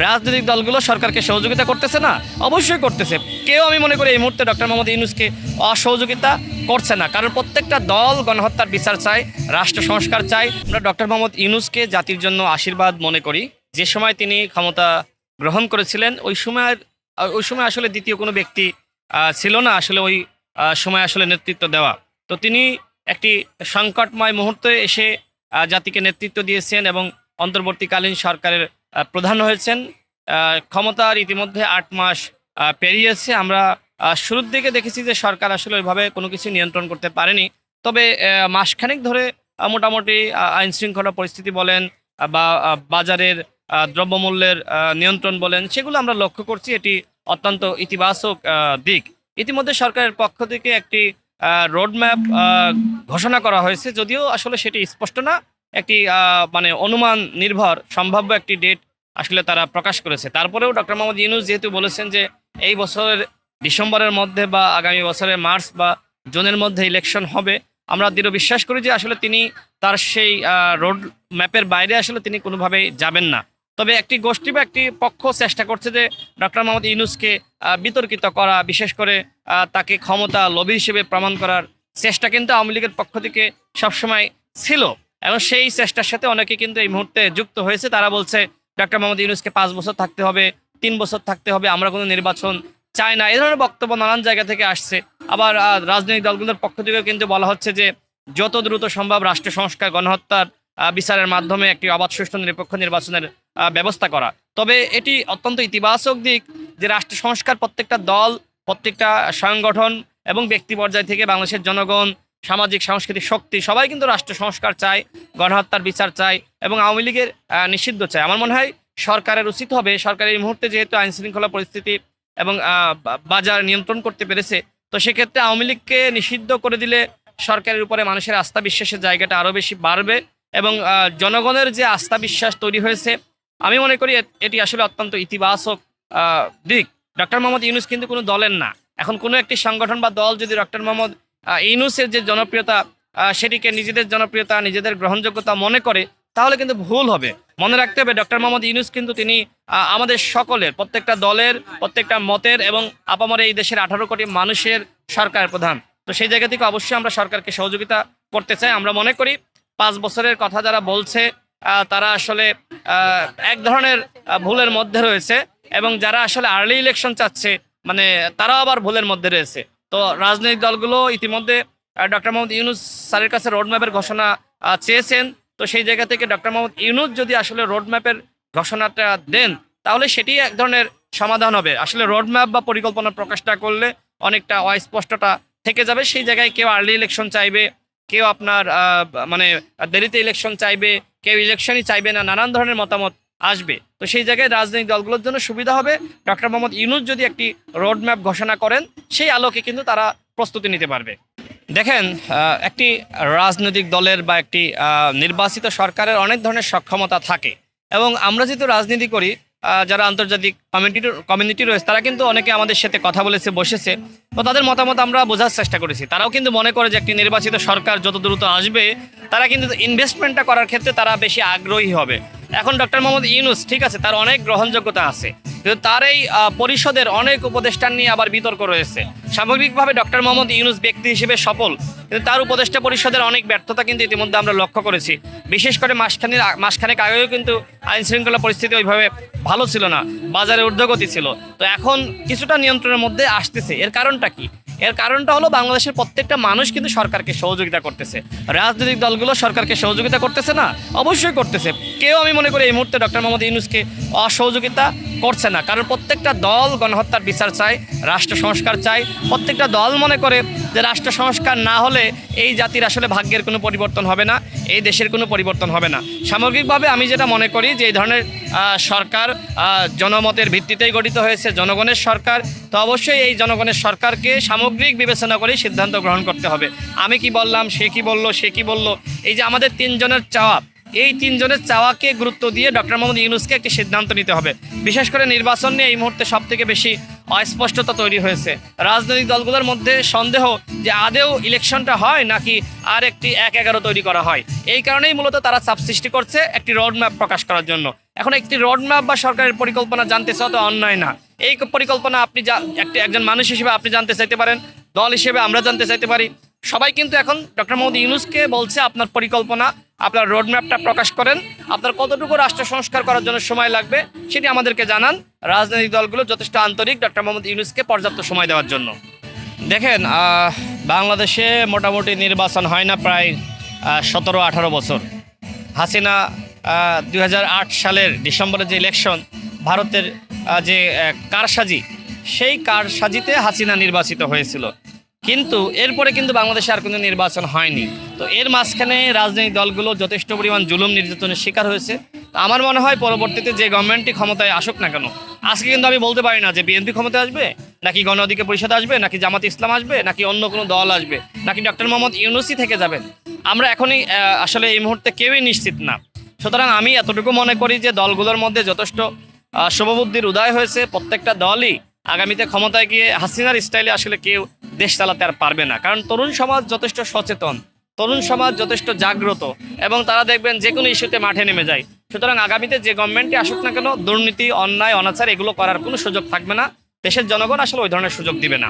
রাজনৈতিক দলগুলো সরকারকে সহযোগিতা করতেছে না? অবশ্যই করতেছে। কেউ আমি মনে করি এই মুহূর্তে ডক্টর মোহাম্মদ ইউনূসকে অসহযোগিতা করছে না, কারণ প্রত্যেকটা দল গণহত্যার বিচার চায়, রাষ্ট্র সংস্কার চায়। আমরা ডক্টর মোহাম্মদ ইউনূসকে জাতির জন্য আশীর্বাদ মনে করি। যে সময় তিনি ক্ষমতা গ্রহণ করেছিলেন ওই সময় আসলে দ্বিতীয় কোনো ব্যক্তি ছিল না আসলে ওই সময় আসলে নেতৃত্ব দেওয়া। তো তিনি একটি সংকটময় মুহূর্তে এসে জাতিকে নেতৃত্ব দিয়েছেন এবং অন্তর্বর্তীকালীন সরকারের প্রধান হয়েছেন। ক্ষমতার ইতিমধ্যে ৮ মাস পেরিয়েছে। আমরা শুরুর দিকে দেখেছি যে সরকার আসলে ওইভাবে কোনো কিছু নিয়ন্ত্রণ করতে পারেনি। তবে মাসখানেক ধরে মোটামুটি আইন শৃঙ্খলা পরিস্থিতি বলেন বা বাজারের দ্রব্যমূল্যের নিয়ন্ত্রণ বলেন, সেগুলো আমরা লক্ষ্য করছি। এটি অত্যন্ত ইতিবাচক দিক। ইতিমধ্যে সরকারের পক্ষ থেকে একটি রোডম্যাপ ঘোষণা করা হয়েছে, যদিও আসলে সেটি স্পষ্ট না। একটি মানে অনুমান নির্ভর সম্ভাব্য একটি ডেট আসলে তারা প্রকাশ করেছে। তারপরেও ডক্টর মোহাম্মদ ইউনূস যেহেতু বলেছেন যে এই বছরের ডিসেম্বরের মধ্যে বা আগামী বছরের মার্চ বা জুনের মধ্যে ইলেকশন হবে, আমরা দৃঢ় বিশ্বাস করি যে আসলে তিনি তার সেই রোড ম্যাপের বাইরে আসলে তিনি কোনোভাবেই যাবেন না। তবে একটি গোষ্ঠী বা একটি পক্ষ চেষ্টা করছে যে ডক্টর মোহাম্মদ ইউনূসকে বিতর্কিত করা, বিশেষ করে তাকে ক্ষমতা লোভী হিসেবে প্রমাণ করার চেষ্টা কিন্তু আওয়ামী লীগের পক্ষ থেকে সবসময় ছিল এবং সেই চেষ্টার সাথে অনেকে কিন্তু এই মুহূর্তে যুক্ত হয়েছে। তারা বলছে ডক্টর মোহাম্মদ ইউনূসকে 5 বছর থাকতে হবে, 3 বছর থাকতে হবে, আমরা কোনো নির্বাচন চাই না। এই ধরনের বক্তব্য নানান জায়গা থেকে আসছে। আবার রাজনৈতিক দলগুলোর পক্ষ থেকেও কিন্তু বলা হচ্ছে যে যত দ্রুত সম্ভব রাষ্ট্র সংস্কার, গণহত্যার বিচারের মাধ্যমে একটি অবাধ সুষ্ঠু নিরপেক্ষ নির্বাচনের ব্যবস্থা করা। তবে এটি অত্যন্ত ইতিবাচক দিক যে রাষ্ট্র সংস্কার প্রত্যেকটা দল, প্রত্যেকটা সংগঠন এবং ব্যক্তি পর্যায় থেকে বাংলাদেশের জনগণ, সামাজিক সাংস্কৃতিক শক্তি সবাই কিন্তু রাষ্ট্র সংস্কার চায়, গণহত্যার বিচার চায় এবং আওয়ামী লীগের নিষিদ্ধ চায়। আমার মনে হয় সরকারের উচিত হবে, সরকার এই মুহূর্তে যেহেতু আইন শৃঙ্খলা পরিস্থিতি এবং বাজার নিয়ন্ত্রণ করতে পেরেছে, তো সেক্ষেত্রে আওয়ামী লীগকে নিষিদ্ধ করে দিলে সরকারের উপরে মানুষের আস্থা বিশ্বাসের জায়গাটা আরও বেশি বাড়বে এবং জনগণের যে আস্থা বিশ্বাস তৈরি হয়েছে, আমি মনে করি এটি আসলে অত্যন্ত ইতিবাচক দিক। ডক্টর মোহাম্মদ ইউনূস কিন্তু কোনো দলের না। এখন কোনো একটি সংগঠন বা দল যদি ডক্টর মোহাম্মদ ইউনূসের যে জনপ্রিয়তা সেটিকে নিজেদের জনপ্রিয়তা, নিজেদের গ্রহণযোগ্যতা মনে করে, তাহলে কিন্তু ভুল হবে। মনে রাখতে হবে ডক্টর মোহাম্মদ ইউনূস কিন্তু তিনি আমাদের সকলের, প্রত্যেকটা দলের, প্রত্যেকটা মতের এবং আপামরে এই দেশের 18 কোটি মানুষের সরকার প্রধান। তো সেই জায়গা থেকে অবশ্যই আমরা সরকারকে সহযোগিতা করতে চাই। আমরা মনে করি 5 বছরের কথা যারা বলছে তারা আসলে এক ধরনের ভুলের মধ্যে রয়েছে এবং যারা আসলে আর্লি ইলেকশন চাচ্ছে মানে তারাও আবার ভুলের মধ্যে রয়েছে। তো রাজনৈতিক দলগুলো ইতিমধ্যে ডক্টর মোহাম্মদ ইউনূস স্যারের কাছে রোডম্যাপের ঘোষণা চেয়েছেন। তো সেই জায়গা থেকে ডক্টর মোহাম্মদ ইউনূস যদি আসলে রোডম্যাপের ঘোষণাটা দেন, তাহলে সেটি এক ধরনের সমাধান হবে। আসলে রোডম্যাপ বা পরিকল্পনা প্রকাশটা করলে অনেকটা অস্পষ্টতা থেকে যাবে। সেই জায়গায় কেউ আর্লি ইলেকশন চাইবে, কেউ আপনার মানে দেরিতে ইলেকশন চাইবে, কেউ ইলেকশনই চাইবে না, নানান ধরনের মতামত আসবে। তো সেই জায়গায় রাজনৈতিক দলগুলোর জন্য সুবিধা হবে ডক্টর মোহাম্মদ ইউনূস যদি একটি রোডম্যাপ ঘোষণা করেন, সেই আলোকে কিন্তু তারা প্রস্তুতি নিতে পারবে। দেখেন, একটি রাজনৈতিক দলের বা একটি নির্বাচিত সরকারের অনেক ধরনের সক্ষমতা থাকে এবং আমরা যেহেতু রাজনীতি করি, যারা আন্তর্জাতিক কমিউনিটি রয়েছে তারা কিন্তু অনেকে আমাদের সাথে কথা বলেছে, বসেছে, তো তাদের মতামত আমরা বোঝার চেষ্টা করেছি। তারাও কিন্তু মনে করে যে একটি নির্বাচিত সরকার যত দ্রুত আসবে তারা কিন্তু ইনভেস্টমেন্টটা করার ক্ষেত্রে তারা বেশি আগ্রহী হবে। এখন ডক্টর মোহাম্মদ ইউনূস ঠিক আছে, তার অনেক গ্রহণযোগ্যতা আছে, কিন্তু তার এই পরিষদের অনেক উপদেষ্টা নিয়ে আবার বিতর্ক রয়েছে। সামগ্রিকভাবে ডক্টর মোহাম্মদ ইউনূস ব্যক্তি হিসেবে সফল, কিন্তু তার উপদেষ্টা পরিষদের অনেক ব্যর্থতা কিন্তু ইতিমধ্যে আমরা লক্ষ্য করেছি। বিশেষ করে মাসখানেক আগেও কিন্তু আইন শৃঙ্খলা পরিস্থিতি ওইভাবে ভালো ছিল না, বাজারে ঊর্ধ্বগতি ছিল। তো এখন কিছুটা নিয়ন্ত্রণের মধ্যে আসতেছে। এর কারণটা কি? এর কারণটা হলো বাংলাদেশের প্রত্যেকটা মানুষ কিন্তু সরকারকে সহযোগিতা করতেছে। রাজনৈতিক দলগুলো সরকারকে সহযোগিতা করতেছে না? অবশ্যই করতেছে। কেউ আমি মনে করি এই মুহূর্তে ডক্টর মোহাম্মদ ইউনূসকে অসহযোগিতা করছে না, কারণ প্রত্যেকটা দল গণহত্যার বিচার চায়, রাষ্ট্র সংস্কার চায়। প্রত্যেকটা দল মনে করে যে রাষ্ট্র সংস্কার না হলে এই জাতির আসলে ভাগ্যের কোনো পরিবর্তন হবে না, এই দেশের কোনো পরিবর্তন হবে না। সামগ্রিকভাবে আমি যেটা মনে করি যে এই ধরনের সরকার জনমতের ভিত্তিতেই গঠিত হয়েছে, জনগণের সরকার। তো অবশ্যই এই জনগণের সরকারকে সামগ্রিক বিবেচনা করে সিদ্ধান্ত গ্রহণ করতে হবে। আমি কি বললাম, সে কি বললো, সে কি বললো, এই যে আমাদের 3 জনের চাওয়া, এই 3 জনের চাওয়াকে গুরুত্ব দিয়ে ডক্টর মোহাম্মদ ইউনূসকে একটি সিদ্ধান্ত নিতে হবে। বিশেষ করে নির্বাচন নিয়ে এই মুহূর্তে সবথেকে বেশি অস্পষ্টতা তৈরি হয়েছে। রাজনৈতিক দলগুলোর মধ্যে সন্দেহ যে আদেও ইলেকশনটা হয় নাকি আর একটি 1-11 তৈরি করা হয়। এই কারণেই মূলত তারা চাপ সৃষ্টি করছে একটি রোড ম্যাপ প্রকাশ করার জন্য। এখন একটি রোড ম্যাপ বা সরকারের পরিকল্পনা জানতে চাওয়া তো অন্যায় না। এই পরিকল্পনা আপনি একজন মানুষ হিসেবে আপনি জানতে চাইতে পারেন, দল হিসেবে আমরা জানতে চাইতে পারি। সবাই কিন্তু এখন ডক্টর মোহাম্মদ ইউনূসকে বলছে আপনার পরিকল্পনা, আপনার রোড ম্যাপটা প্রকাশ করেন, আপনার কতটুকু রাষ্ট্র সংস্কার করার জন্য সময় লাগবে সেটি আমাদেরকে জানান। রাজনৈতিক দলগুলো যথেষ্ট আন্তরিক ডক্টর মোহাম্মদ ইউনূসকে পর্যাপ্ত সময় দেওয়ার জন্য। দেখেন, বাংলাদেশে মোটামুটি নির্বাচন হয় না প্রায় 17-18 বছর। হাসিনা 2008 সালের ডিসেম্বরে যে ইলেকশন, ভারতের যে কারসাজি, সেই কারসাজিতে হাসিনা নির্বাচিত হয়েছিল। কিন্তু এরপরে কিন্তু বাংলাদেশে আর কোনো নির্বাচন হয়নি। তো এর মাঝখানে রাজনৈতিক দলগুলো যথেষ্ট পরিমাণ জুলুম নির্যাতনের শিকার হয়েছে। তো আমার মনে হয় পরবর্তীতে যে গভর্নমেন্টই ক্ষমতায় আসুক না কেন, আজকে কিন্তু আমি বলতে পারি না যে বিএনপি ক্ষমতায় আসবে, নাকি গণ অধিকার পরিষদ আসবে, নাকি জামাত ইসলাম আসবে, নাকি অন্য কোনো দল আসবে, নাকি ডক্টর মোহাম্মদ ইউনূসই থেকে যাবেন। আমরা এখনই আসলে এই মুহূর্তে কেউই নিশ্চিত না। সুতরাং আমি এতটুকু মনে করি যে দলগুলোর মধ্যে যথেষ্ট শুভবুদ্ধির উদয় হয়েছে। প্রত্যেকটা দলই আগামীতে ক্ষমতায় গিয়ে হাসিনার স্টাইলে আসলে কেউ দেশ চালাতে আর পারবে না। কারণ তরুণ সমাজ যথেষ্ট সচেতন, তরুণ সমাজ যথেষ্ট জাগ্রত, এবং তারা দেখবেন যে কোনো ইস্যুতে মাঠে নেমে যায়। সুতরাং আগামীতে যে গভর্নমেন্টই আসুক না কেন, দুর্নীতি, অন্যায়, অনাচার এগুলো করার কোনো সুযোগ থাকবে না। দেশের জনগণ আসলে ওই ধরনের সুযোগ দিবে না।